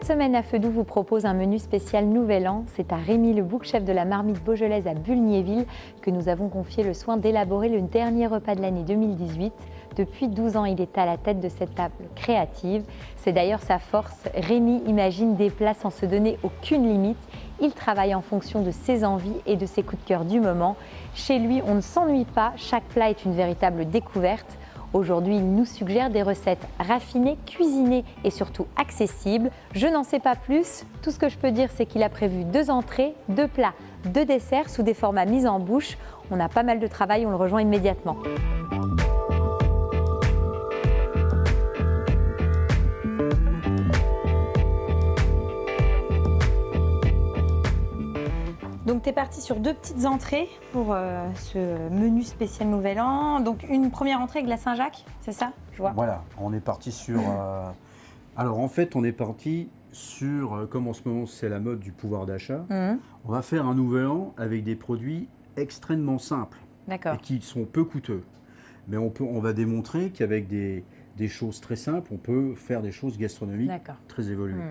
Cette semaine à Feu Doux vous propose un menu spécial Nouvel An. C'est à Rémi Le Bouc, chef de la marmite beaujolaise à Bulgnéville, que nous avons confié le soin d'élaborer le dernier repas de l'année 2018. Depuis 12 ans, il est à la tête de cette table créative. C'est d'ailleurs sa force. Rémi imagine des plats sans se donner aucune limite. Il travaille en fonction de ses envies et de ses coups de cœur du moment. Chez lui, on ne s'ennuie pas. Chaque plat est une véritable découverte. Aujourd'hui, il nous suggère des recettes raffinées, cuisinées et surtout accessibles. Je n'en sais pas plus. Tout ce que je peux dire, c'est qu'il a prévu 2 entrées, 2 plats, 2 desserts sous des formats mis en bouche. On a pas mal de travail, on le rejoint immédiatement. Donc tu es parti sur 2 petites entrées pour ce menu spécial Nouvel An. Donc une première entrée avec la Saint-Jacques, c'est ça? Je vois. Voilà, on est parti sur... Alors en fait, on est parti sur, comme en ce moment c'est la mode du pouvoir d'achat, on va faire un Nouvel An avec des produits extrêmement simples et qui sont peu coûteux. Mais on va démontrer qu'avec des choses très simples, on peut faire des choses gastronomiques très évoluées.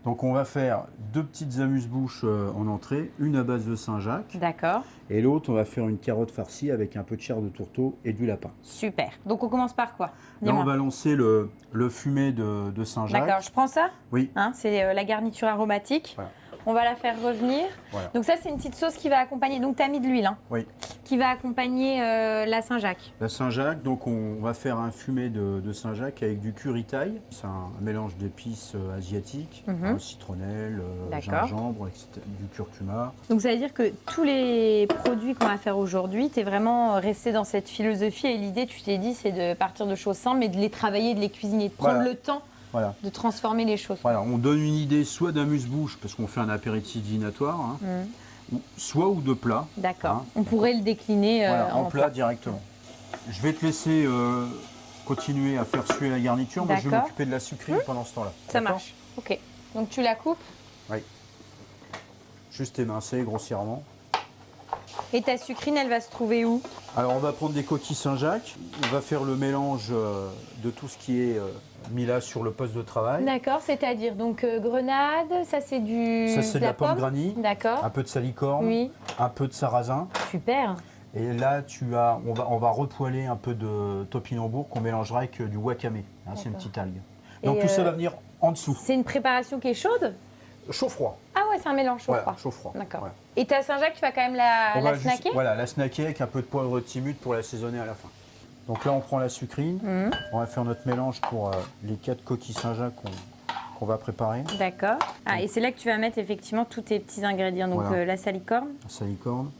Donc on va faire 2 petites amuse-bouches en entrée, une à base de Saint-Jacques. D'accord. Et l'autre, on va faire une carotte farcie avec un peu de chair de tourteau et du lapin. Super. Donc on commence par quoi? Là, on va lancer le fumet de Saint-Jacques. D'accord, je prends ça? Oui. Hein, c'est la garniture aromatique. Voilà. On va la faire revenir. Voilà. Donc ça, c'est une petite sauce qui va accompagner. Donc tu as mis de l'huile, hein, Oui. qui va accompagner la Saint-Jacques. La Saint-Jacques, donc on va faire un fumet de Saint-Jacques avec du curry thaï. C'est un mélange d'épices asiatiques, citronnelle, gingembre, etc., du curcuma. Donc ça veut dire que tous les produits qu'on va faire aujourd'hui, tu es vraiment resté dans cette philosophie et l'idée, tu t'es dit, c'est de partir de choses simples, mais de les travailler, de les cuisiner, de prendre le temps. Voilà. De transformer les choses. Voilà, on donne une idée soit d'amuse-bouche, parce qu'on fait un apéritif dînatoire, soit ou de plat. D'accord. On pourrait le décliner en plat directement. Je vais te laisser continuer à faire suer la garniture. Moi, je vais m'occuper de la sucrine pendant ce temps-là. Ça marche. Ok. Donc tu la coupes? Oui. Juste émincer grossièrement. Et ta sucrine, elle va se trouver où? Alors, on va prendre des coquilles Saint-Jacques. On va faire le mélange de tout ce qui est mis là sur le poste de travail. D'accord, c'est-à-dire donc grenade, ça c'est du... Ça c'est de la pomme granny. D'accord. Un peu de salicorne. Un peu de sarrasin. Super. Et là, on va repoêler un peu de topinambour qu'on mélangera avec du wakame. Hein, c'est une petite algue. Donc tout ça va venir en dessous. C'est une préparation qui est chaude? Chaud-froid. Ah ouais, c'est un mélange chaud-froid. Ouais, chaud-froid. D'accord. Ouais. Et ta Saint-Jacques, tu vas quand même la snacker? Voilà, la snacker avec un peu de poivre de timut pour l'assaisonner à la fin. Donc là, on prend la sucrine. On va faire notre mélange pour les 4 coquilles Saint-Jacques qu'on va préparer. D'accord. Ah, et c'est là que tu vas mettre effectivement tous tes petits ingrédients. Donc la salicorne. La salicorne.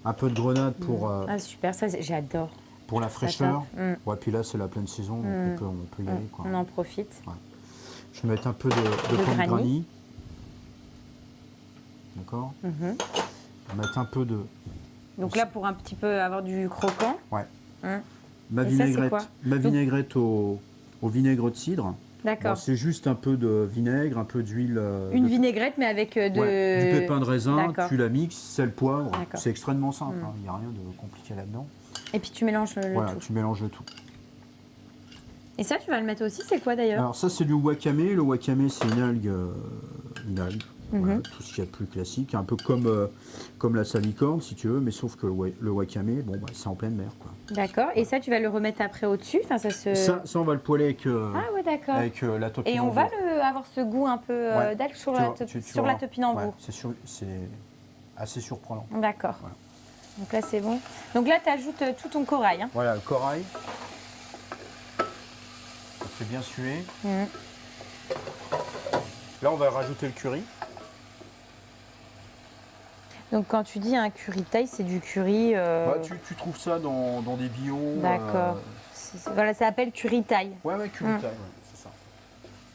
Un peu de grenade pour... Ah super, ça j'adore. Pour la fraîcheur. Ouais, puis là, c'est la pleine saison, donc on peut y aller. Quoi. On en profite. Ouais. Je vais mettre un peu de pomme granny. D'accord. On va mettre un peu de... Donc là, pour un petit peu avoir du croquant. Ouais. Ma vinaigrette au vinaigre de cidre. D'accord. Bon, c'est juste un peu de vinaigre, un peu d'huile. Une vinaigrette, mais avec du pépin de raisin, tu la mixes, sel, poivre. C'est extrêmement simple, il n'y a rien de compliqué là-dedans. Et puis tu mélanges le tout. Voilà, tu mélanges le tout. Et ça, tu vas le mettre aussi, c'est quoi d'ailleurs? Alors ça, c'est du wakame. Le wakame, c'est une algue. Voilà, tout ce qu'il y a de plus classique, un peu comme la salicorne si tu veux, mais sauf que le wakame, bon, c'est en pleine mer. D'accord, et ça tu vas le remettre après au-dessus, ça, ça on va le poiler avec, avec la topinambour. Et on va avoir ce goût un peu d'algue sur la topinambour. C'est assez surprenant. D'accord, donc là c'est bon. Donc là tu ajoutes tout ton corail. Hein. Voilà, le corail. Ça fait bien suer. Là on va rajouter le curry. Donc quand tu dis un curry thaï, c'est du curry... tu trouves ça dans des bio. D'accord. Voilà, ça s'appelle curry thaï. Ouais, curry thaï, c'est ça.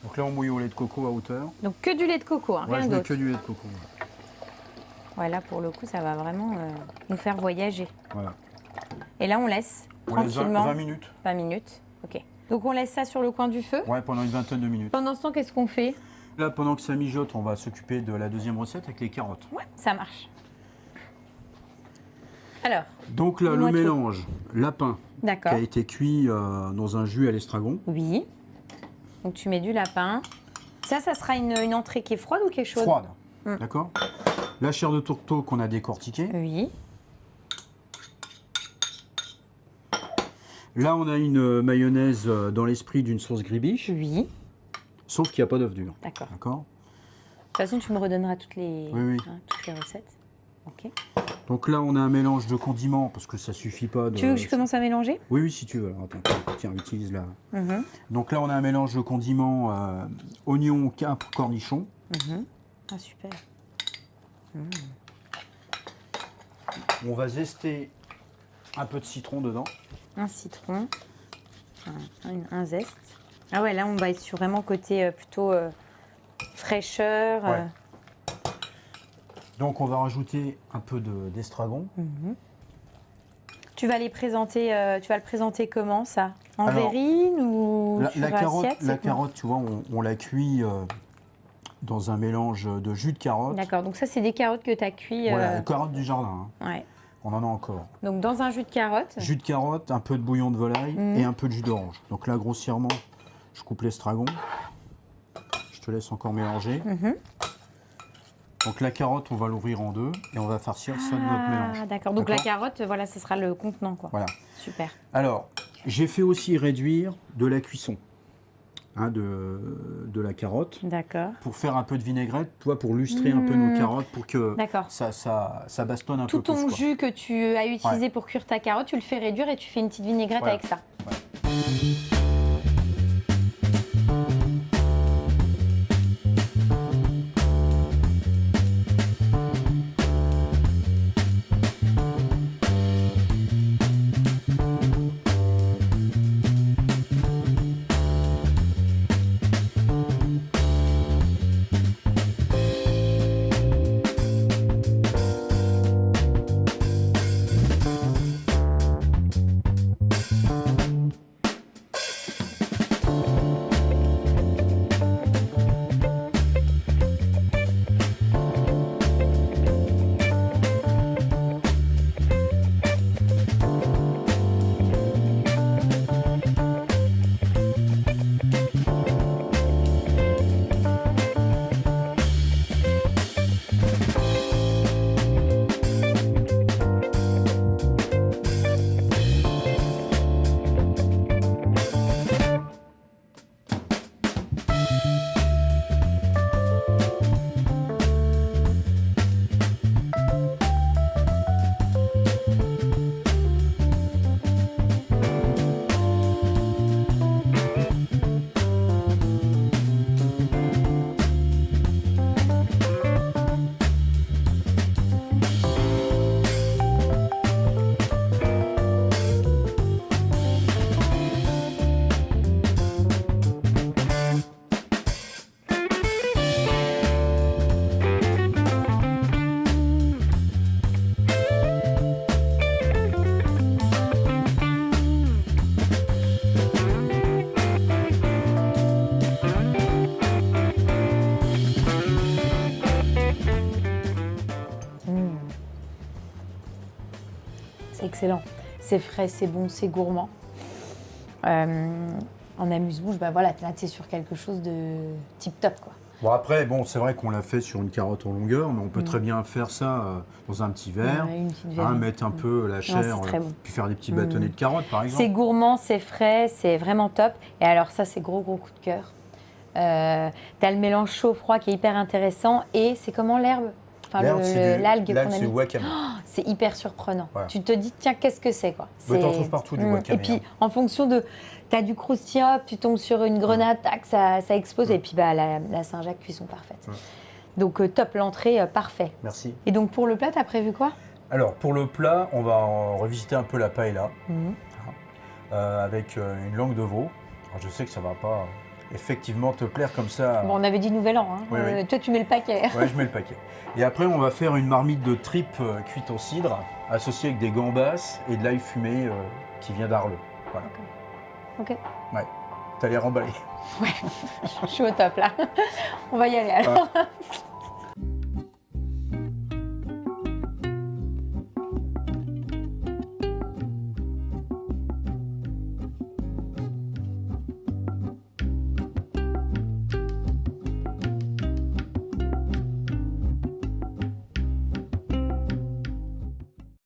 Donc là, on mouille au lait de coco à hauteur. Donc que du lait de coco, hein, rien d'autre. Que du lait de coco. Ouais, là, pour le coup, ça va vraiment nous faire voyager. Voilà. Et là, on laisse tranquillement... Laisse 20 minutes. 20 minutes, ok. Donc on laisse ça sur le coin du feu. Ouais, pendant une vingtaine de minutes. Pendant ce temps, qu'est-ce qu'on fait? Là, pendant que ça mijote, on va s'occuper de la deuxième recette avec les carottes. Ouais, ça marche. Alors, donc là, le mélange lapin qui a été cuit dans un jus à l'estragon. Oui. Donc tu mets du lapin. Ça sera une entrée qui est froide ou qui est chaude? Froide, d'accord. La chair de tourteau qu'on a décortiquée. Oui. Là, on a une mayonnaise dans l'esprit d'une sauce gribiche. Oui. Sauf qu'il n'y a pas d'œuf dur. D'accord. De D'accord. toute façon, tu me redonneras toutes les, toutes les recettes. Ok. Donc là, on a un mélange de condiments parce que ça suffit pas de... Tu veux que je commence à mélanger? Oui, oui, si tu veux. Alors, attends, tiens, utilise là. Donc là, on a un mélange de condiments oignons, capre, cornichons. Ah, super. On va zester un peu de citron dedans. Un citron, un zeste. Ah ouais, là, on va être sur vraiment côté plutôt fraîcheur. Ouais. Donc, on va rajouter un peu d'estragon. Tu vas les présenter, tu vas le présenter comment ça? En Alors, verrine ou sur assiette? La carotte, tu vois, on la cuit dans un mélange de jus de carotte. D'accord, donc ça, c'est des carottes que tu as cuit. Voilà, les carottes du jardin. Hein. Ouais. On en a encore. Donc dans un jus de carotte. Jus de carotte, un peu de bouillon de volaille et un peu de jus d'orange. Donc là, grossièrement, je coupe l'estragon. Je te laisse encore mélanger. Donc la carotte, on va l'ouvrir en deux et on va farcir ça de notre mélange. Ah, d'accord. Donc la carotte, voilà, ce sera le contenant, quoi. Voilà. Super. Alors, j'ai fait aussi réduire de la cuisson de la carotte. D'accord. Pour faire un peu de vinaigrette, toi, pour lustrer un peu nos carottes, pour que ça bastonne un peu plus. Tout ton jus que tu as utilisé pour cuire ta carotte, tu le fais réduire et tu fais une petite vinaigrette avec ça. C'est excellent. C'est frais, c'est bon, c'est gourmand. En amuse-bouche, bah voilà, là, tu es sur quelque chose de tip-top, quoi. Bon après, bon, c'est vrai qu'on l'a fait sur une carotte en longueur, mais on peut très bien faire ça dans un petit verre, une petite verre. Mettre un peu la chair, bon. puis faire des petits bâtonnets de carottes par exemple. C'est gourmand, c'est frais, c'est vraiment top. Et alors ça, c'est gros coup de cœur. Tu as le mélange chaud-froid qui est hyper intéressant. Et c'est comment l'herbe? Enfin, l'algue qu'on a c'est mis. wakame. C'est hyper surprenant. Voilà. Tu te dis, tiens, qu'est-ce que c'est, quoi. Tu en trouves partout du wakame. Et puis, en fonction de... Tu as du croustillant, tu tombes sur une grenade, tac, ça explose. Et puis, bah, la Saint-Jacques, cuisson parfaite. Donc, top, l'entrée, parfait. Merci. Et donc, pour le plat, tu as prévu quoi? Alors, pour le plat, on va revisiter un peu la paella avec une langue de veau. Alors, je sais que ça ne va pas effectivement te plaire comme ça. Bon, on avait dit Nouvel An. Hein. Oui. Toi, tu mets le paquet. Oui, je mets le paquet. Et après, on va faire une marmite de tripes cuites au cidre, associée avec des gambas et de l'ail fumé qui vient d'Arles. Voilà. Ok. Ouais. T'as l'air emballé. Ouais, je suis au top là. On va y aller alors.